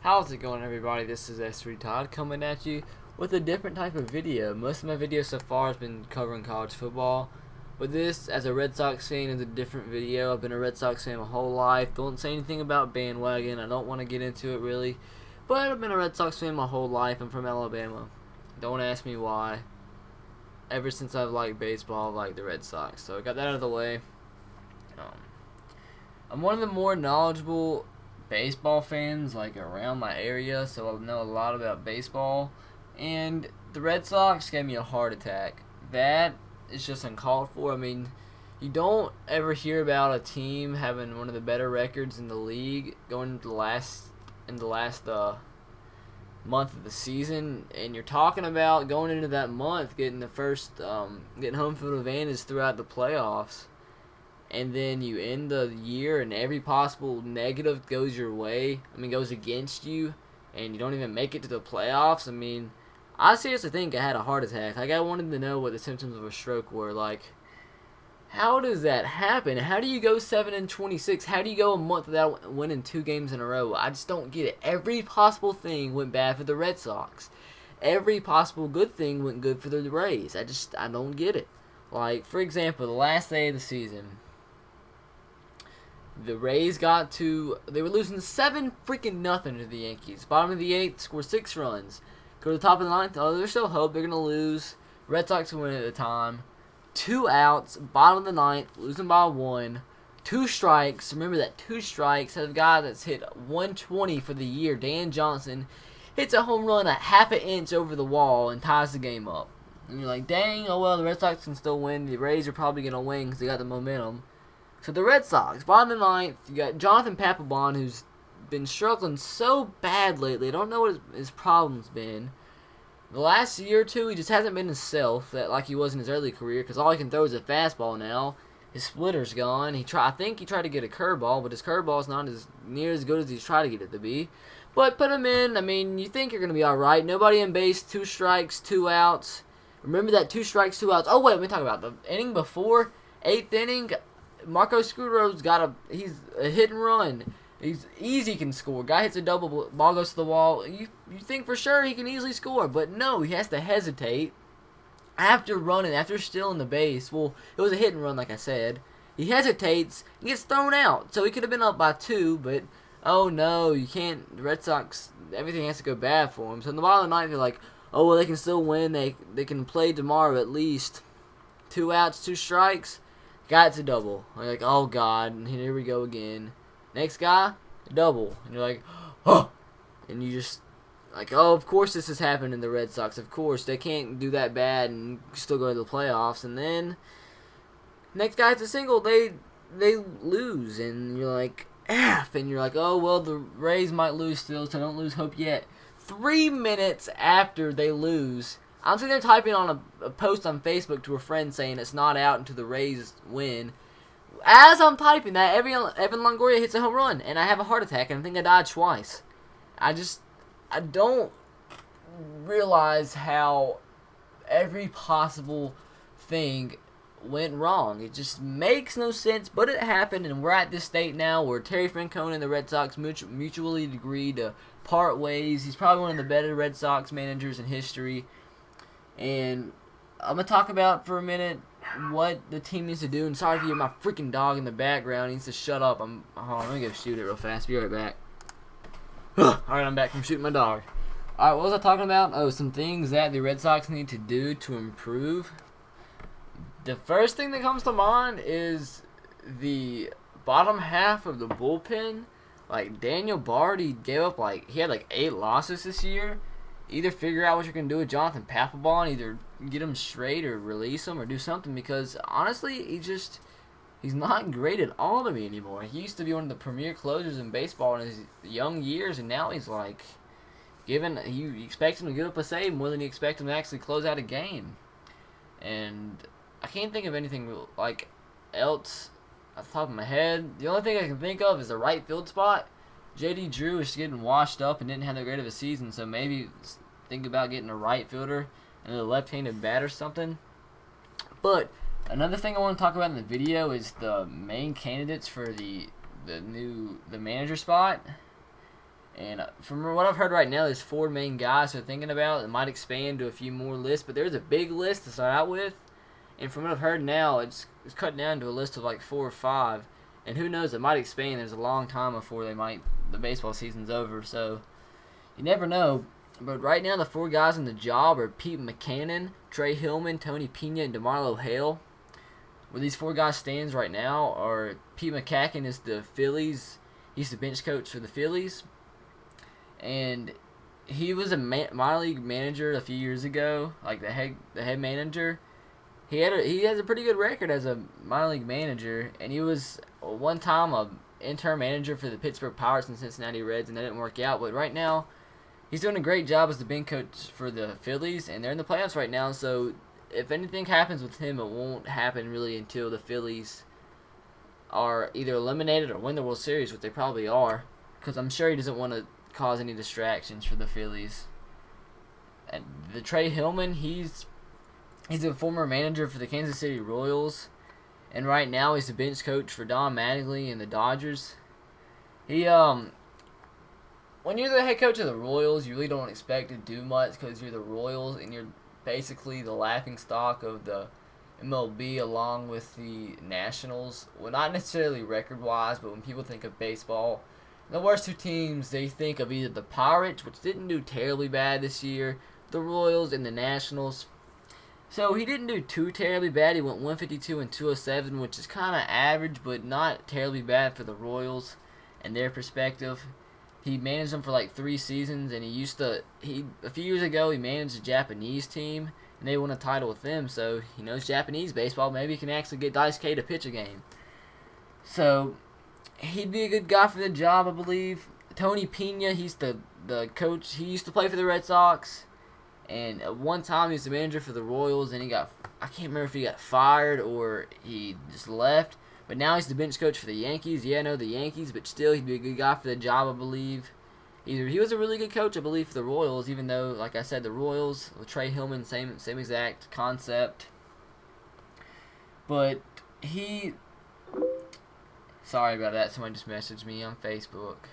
How's it going, everybody? This is S3 Todd coming at you with a different type of video. Most of my videos so far has been covering college football, but this, as a Red Sox fan, is a different video. I've been a Red Sox fan my whole life. Don't say anything about bandwagon. I don't want to get into it really, but I've been a Red Sox fan my whole life. I'm from Alabama. Don't ask me why. Ever since I've liked baseball, I've liked the Red Sox. So I got that out of the way. Um, I'm one of the more knowledgeable baseball fans around my area, so I know a lot about baseball. And the Red Sox gave me a heart attack. That is just uncalled for. I mean, you don't ever hear about a team having one of the better records in the league going into the last month of the season, and you're talking about going into that month getting getting home field advantage throughout the playoffs. And then you end the year and every possible negative goes your way. Goes against you, and you don't even make it to the playoffs. I seriously think I had a heart attack. I wanted to know what the symptoms of a stroke were. How does that happen? How do you go 7-26? How do you go a month without winning 2 games in a row? I just don't get it. Every possible thing went bad for the Red Sox. Every possible good thing went good for the Rays. I don't get it. For example, the last day of the season, the Rays they were losing 7 freaking nothing to the Yankees. Bottom of the 8th, score 6 runs. Go to the top of the 9th, there's still hope. They're going to lose. Red Sox win at the time. 2 outs, bottom of the 9th, losing by 1. 2 strikes. Remember that 2 strikes. Have a guy that's hit 120 for the year, Dan Johnson, hits a home run a half an inch over the wall and ties the game up. And you're like, dang, oh well, the Red Sox can still win. The Rays are probably going to win because they got the momentum. So the Red Sox, bottom of the 9th, you got Jonathan Papelbon, who's been struggling so bad lately. I don't know what his problem's been. The last year or two, he just hasn't been himself like he was in his early career, because all he can throw is a fastball now. His splitter's gone. I think he tried to get a curveball, but his curveball's not as near as good as he's tried to get it to be. But put him in. You think you're going to be all right. Nobody on base, 2 strikes, 2 outs. Remember that 2 strikes, 2 outs. Oh, wait, let me talk about the inning before, 8th inning. Marco Scudero's he's a hit and run. He's easy, can score. Guy hits a double, ball goes to the wall. You think for sure he can easily score, but no, he has to hesitate after stealing the base. Well, it was a hit and run, like I said. He hesitates and gets thrown out. So he could have been up by 2, but oh no, you can't. The Red Sox, everything has to go bad for him. So in the bottom of the 9th, they're like, oh well, they can still win. They can play tomorrow at least. 2 outs, 2 strikes. Got to double. You're like, oh god, and here we go again. Next guy, double. And you're like, oh! And you just, oh, of course this has happened in the Red Sox. Of course, they can't do that bad and still go to the playoffs. And then, next guy hits a single, they lose. And you're like, F! And you're like, oh, well, the Rays might lose still, so don't lose hope yet. 3 minutes after they lose, I'm sitting there typing on a post on Facebook to a friend saying it's not out until the Rays win. As I'm typing that, Evan Longoria hits a home run, and I have a heart attack, and I think I died twice. I don't realize how every possible thing went wrong. It just makes no sense, but it happened, and we're at this state now where Terry Francona and the Red Sox mutually agreed to part ways. He's probably one of the better Red Sox managers in history. And I'm going to talk about for a minute what the team needs to do. And sorry if you hear my freaking dog in the background. He needs to shut up. Hold on, let me go shoot it real fast. Be right back. Alright, I'm back from shooting my dog. Alright, what was I talking about? Oh, some things that the Red Sox need to do to improve. The first thing that comes to mind is the bottom half of the bullpen. Daniel Bard, he had 8 losses this year. Either figure out what you're going to do with Jonathan Papelbon, either get him straight or release him or do something, because honestly, he's not great at all to me anymore. He used to be one of the premier closers in baseball in his young years, and now he's you expect him to give up a save more than you expect him to actually close out a game. And I can't think of anything else off the top of my head. The only thing I can think of is the right field spot. J.D. Drew is getting washed up and didn't have that great of a season, so maybe think about getting a right fielder and a left-handed bat or something. But another thing I want to talk about in the video is the main candidates for the manager spot. And from what I've heard right now, there's 4 main guys they're thinking about. It might expand to a few more lists, but there's a big list to start out with. And from what I've heard now, it's cut down to a list of like 4 or 5. And who knows, it might expand. There's a long time before the baseball season's over. So you never know. But right now, the 4 guys on the job are Pete Mackanin, Trey Hillman, Tony Pena, and DeMarlo Hale. Where these 4 guys stands right now are Pete Mackanin is the Phillies. He's the bench coach for the Phillies. And he was a minor league manager a few years ago, like the head manager. He has a pretty good record as a minor league manager, and he was one time a interim manager for the Pittsburgh Pirates and Cincinnati Reds, and that didn't work out. But right now, he's doing a great job as the bench coach for the Phillies, and they're in the playoffs right now. So if anything happens with him, it won't happen really until the Phillies are either eliminated or win the World Series, which they probably are, because I'm sure he doesn't want to cause any distractions for the Phillies. And the Trey Hillman, he's a former manager for the Kansas City Royals, and right now he's the bench coach for Don Mattingly and the Dodgers. He when you're the head coach of the Royals, you really don't expect to do much because you're the Royals and you're basically the laughingstock of the MLB along with the Nationals. Well, not necessarily record-wise, but when people think of baseball, the worst 2 teams, they think of either the Pirates, which didn't do terribly bad this year, the Royals, and the Nationals. So he didn't do too terribly bad. He went 152 and 207, which is kind of average, but not terribly bad for the Royals and their perspective. He managed them for like 3 seasons, and a few years ago he managed a Japanese team, and they won a title with them. So he knows Japanese baseball. Maybe he can actually get Daisuke to pitch a game. So he'd be a good guy for the job, I believe. Tony Pena, he's the coach. He used to play for the Red Sox. And at one time he was the manager for the Royals, and I can't remember if he got fired or he just left. But now he's the bench coach for the Yankees. Yeah, I know the Yankees, but still he'd be a good guy for the job, I believe. He was a really good coach, I believe, for the Royals, even though, like I said, the Royals, with Trey Hillman, same exact concept. But sorry about that, somebody just messaged me on Facebook.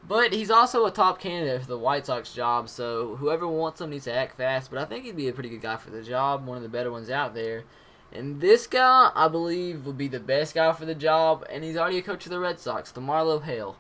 But he's also a top candidate for the White Sox job, so whoever wants him needs to act fast. But I think he'd be a pretty good guy for the job, one of the better ones out there. And this guy, I believe, would be the best guy for the job, and he's already a coach of the Red Sox, DeMarlo Hale.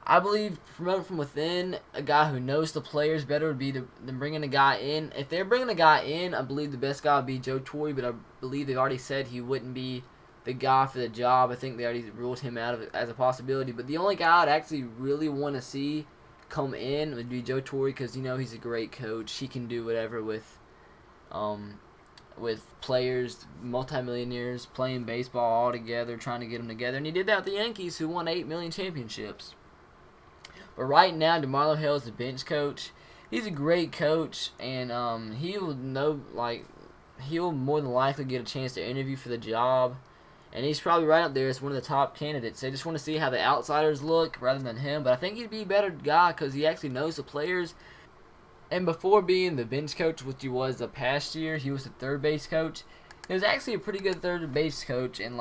I believe promote from within, a guy who knows the players better would be than bringing a guy in. If they're bringing a guy in, I believe the best guy would be Joe Torre, but I believe they've already said he wouldn't be the guy for the job. I think they already ruled him out of it as a possibility. But the only guy I'd actually really want to see come in would be Joe Torre, because he's a great coach. He can do whatever with players, multimillionaires playing baseball all together, trying to get them together. And he did that with the Yankees, who won 8 million championships. But right now, DeMarlo Hale is the bench coach. He's a great coach, and he'll more than likely get a chance to interview for the job. And he's probably right up there as one of the top candidates. They just want to see how the outsiders look rather than him. But I think he'd be a better guy because he actually knows the players. And before being the bench coach, which he was the past year, he was the third base coach. He was actually a pretty good third base coach. And,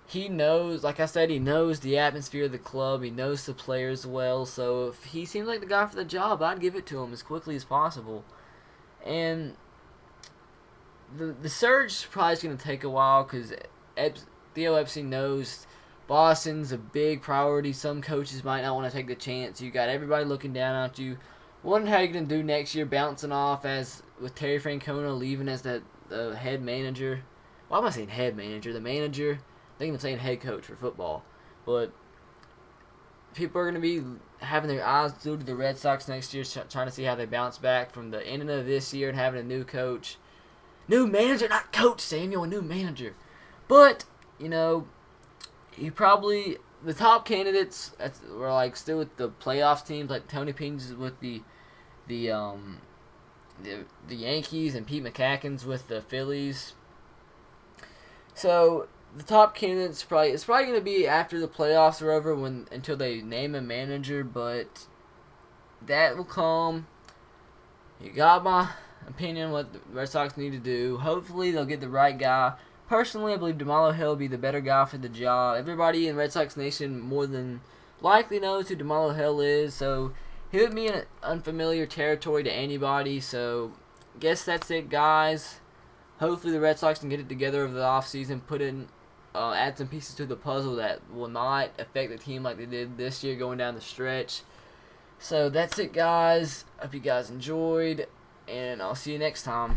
he knows, like I said, he knows the atmosphere of the club. He knows the players well. So if he seems like the guy for the job, I'd give it to him as quickly as possible. And the surge probably is going to take a while because Theo Epstein knows Boston's a big priority. Some coaches might not want to take the chance. You got everybody looking down at you. Wondering how you're going to do next year, bouncing off as with Terry Francona leaving as the head manager. Why am I saying head manager? The manager. I think I'm saying head coach for football. But people are going to be having their eyes glued to the Red Sox next year, trying to see how they bounce back from the ending of this year and having a new coach. New manager, not coach, Samuel, a new manager. But, he probably, the top candidates were still with the playoffs teams, like Tony Pena's with the Yankees and Pete Mackanin's with the Phillies. So the top candidates it's probably going to be after the playoffs are over until they name a manager, but that will come. You got my opinion what the Red Sox need to do. Hopefully they'll get the right guy. Personally, I believe DeMarlo Hale will be the better guy for the job. Everybody in Red Sox Nation more than likely knows who DeMarlo Hill is, so he would be in unfamiliar territory to anybody. So, guess that's it, guys. Hopefully the Red Sox can get it together over the offseason, add some pieces to the puzzle that will not affect the team like they did this year going down the stretch. So that's it, guys. Hope you guys enjoyed, and I'll see you next time.